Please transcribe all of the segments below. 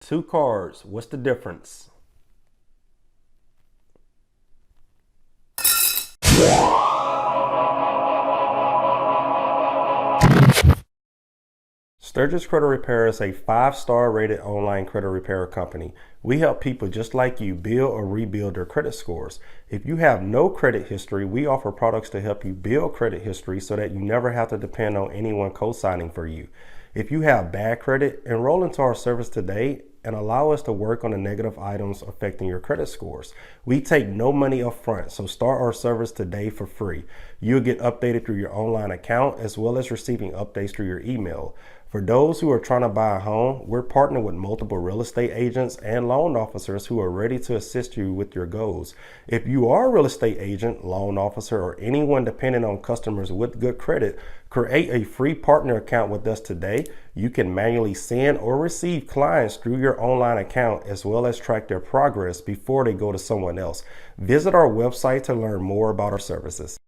Two cards, what's the difference? Sturgis Credit Repair is a 5-star rated online credit repair company. We help people just like you build or rebuild their credit scores. If you have no credit history, we offer products to help you build credit history so that you never have to depend on anyone co-signing for you. If you have bad credit, enroll into our service today and allow us to work on the negative items affecting your credit scores. We take no money up front, so start our service today for free. You'll get updated through your online account as well as receiving updates through your email. For those who are trying to buy a home, we're partnered with multiple real estate agents and loan officers who are ready to assist you with your goals. If you are a real estate agent, loan officer, or anyone dependent on customers with good credit, create a free partner account with us today. You can manually send or receive clients through your online account as well as track their progress before they go to someone else. Visit our website to learn more about our services.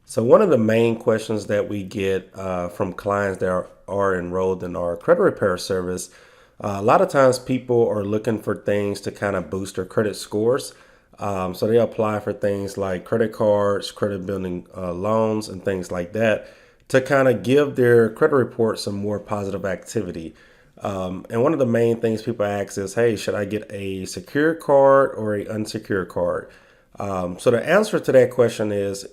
So one of the main questions that we get from clients that are enrolled in our credit repair service, a lot of times people are looking for things to kind of boost their credit scores. So they apply for things like credit cards, credit building loans, and things like that to kind of give their credit report some more positive activity. And one of the main things people ask is, hey, should I get a secured card or a unsecured card? So the answer to that question is,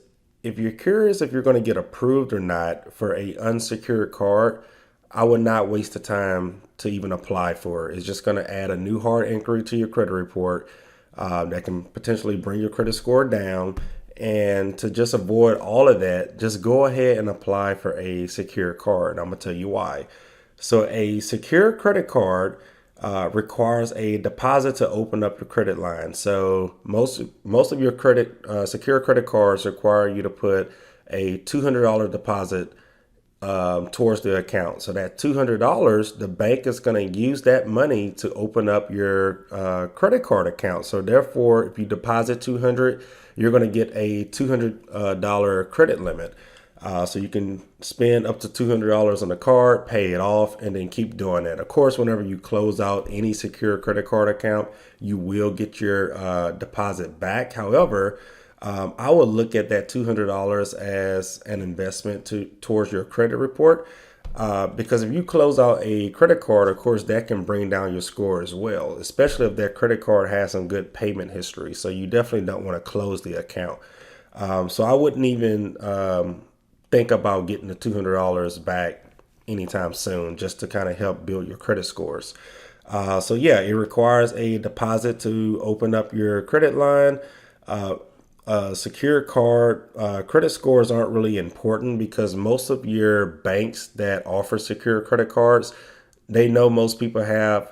if you're curious if you're going to get approved or not for a unsecured card, I would not waste the time to even apply for it. It's just going to add a new hard inquiry to your credit report that can potentially bring your credit score down. And to just avoid all of that, just go ahead and apply for a secure card. I'm going to tell you why. So a secure credit card requires a deposit to open up your credit line. So most of your credit secure credit cards require you to put a $200 deposit towards the account. So that $200, the bank is going to use that money to open up your credit card account. So therefore, if you deposit $200, you're going to get a $200 credit limit. So you can spend up to $200 on the card, pay it off, and then keep doing that. Of course, whenever you close out any secure credit card account, you will get your deposit back. However, I would look at that $200 as an investment towards your credit report. Because if you close out a credit card, of course, that can bring down your score as well, especially if that credit card has some good payment history. So you definitely don't want to close the account. So I wouldn't even think about getting the $200 back anytime soon, just to kind of help build your credit scores. So yeah, it requires a deposit to open up your credit line. Secure card credit scores aren't really important because most of your banks that offer secure credit cards, they know most people have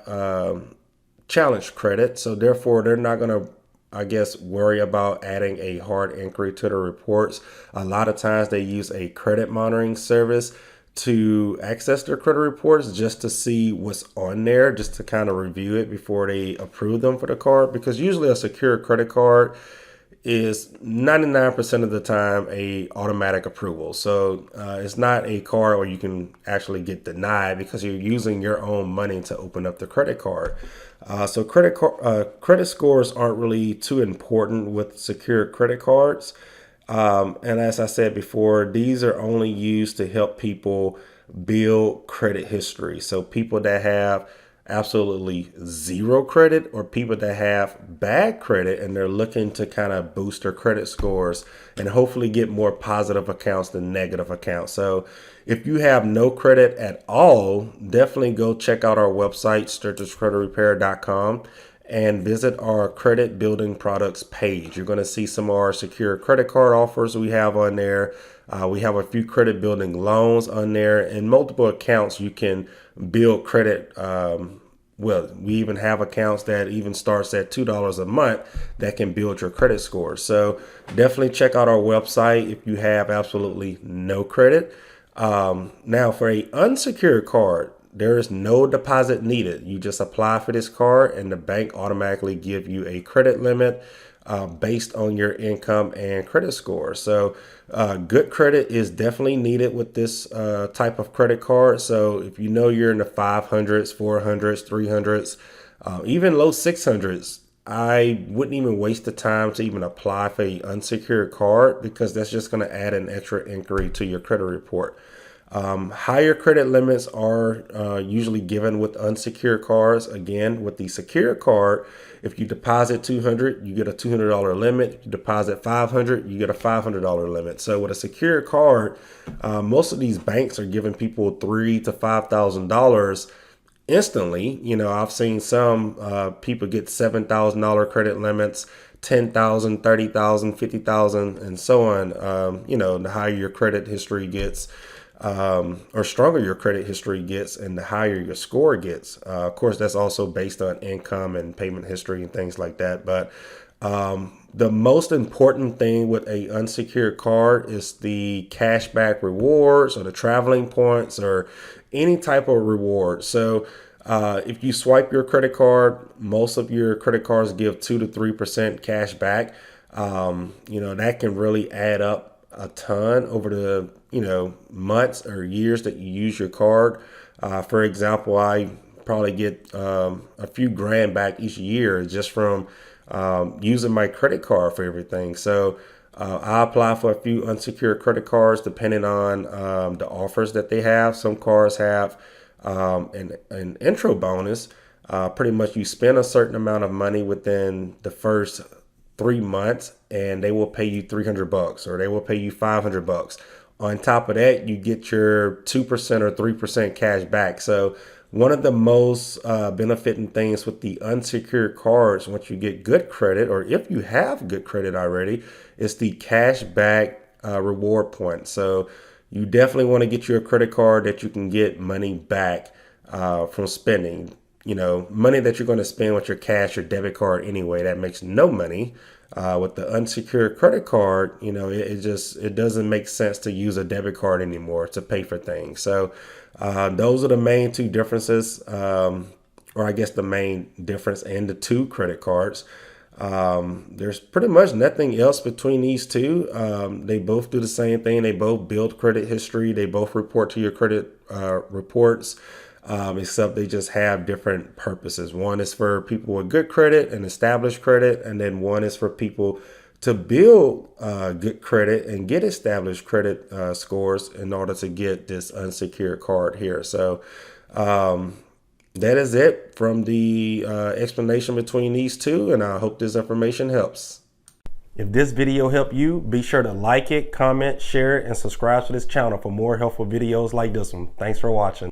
challenge credit, so therefore they're not going to, I guess, worry about adding a hard inquiry to the reports. A lot of times they use a credit monitoring service to access their credit reports just to see what's on there, just to kind of review it before they approve them for the card. Because usually a secure credit card is 99% of the time a automatic approval. So it's not a card where you can actually get denied because you're using your own money to open up the credit card. So credit scores aren't really too important with secure credit cards. And as I said before, these are only used to help people build credit history. So people that have absolutely zero credit or people that have bad credit and they're looking to kind of boost their credit scores and hopefully get more positive accounts than negative accounts. So if you have no credit at all, definitely go check out our website, sturgiscreditrepair.com, and visit our credit building products page. You're going to see some of our secure credit card offers we have on there. We have a few credit building loans on there and multiple accounts you can build credit. Well, we even have accounts that even starts at $2 a month that can build your credit score. So definitely check out our website if you have absolutely no credit. Now for a unsecured card, there is no deposit needed. You just apply for this card and the bank automatically give you a credit limit. based on your income and credit score. So good credit is definitely needed with this type of credit card. So if you know you're in the 500s, 400s, 300s, even low 600s, I wouldn't even waste the time to even apply for an unsecured card, because that's just going to add an extra inquiry to your credit report. Higher credit limits are usually given with unsecured cards. Again, with the secured card, if you deposit $200, you get a $200 limit. If you deposit $500, you get a $500 limit. So with a secured card, most of these banks are giving people $3,000 to $5,000 instantly. You know, I've seen some people get $7,000 credit limits, 10,000, 30,000, 50,000, and so on. You know, the higher your credit history gets, or stronger your credit history gets, and the higher your score gets. Of course, that's also based on income and payment history and things like that. But the most important thing with a unsecured card is the cashback rewards or the traveling points or any type of reward. So if you swipe your credit card, most of your credit cards give 2 to 3% cash back. You know, that can really add up a ton over the, you know, months or years that you use your card. For example, I probably get a few grand back each year just from using my credit card for everything. So I apply for a few unsecured credit cards depending on the offers that they have. Some cards have an intro bonus. Pretty much you spend a certain amount of money within the first 3 months and they will pay you $300 or they will pay you $500. On top of that, you get your 2% or 3% cash back. So one of the most benefiting things with the unsecured cards, once you get good credit, or if you have good credit already, is the cash back reward point. So you definitely want to get you a credit card that you can get money back from spending. You know, money that you're going to spend with your cash or debit card anyway, that makes no money. With the unsecured credit card, you know, it doesn't make sense to use a debit card anymore to pay for things. So those are the main two differences, or I guess the main difference in the two credit cards. There's pretty much nothing else between these two. They both do the same thing. They both build credit history. They both report to your credit reports. Except they just have different purposes. One is for people with good credit and established credit, and then one is for people to build good credit and get established credit scores in order to get this unsecured card here. So that is it from the explanation between these two, and I hope this information helps. If this video helped you, be sure to like it, comment, share it, and subscribe to this channel for more helpful videos like this one. Thanks for watching.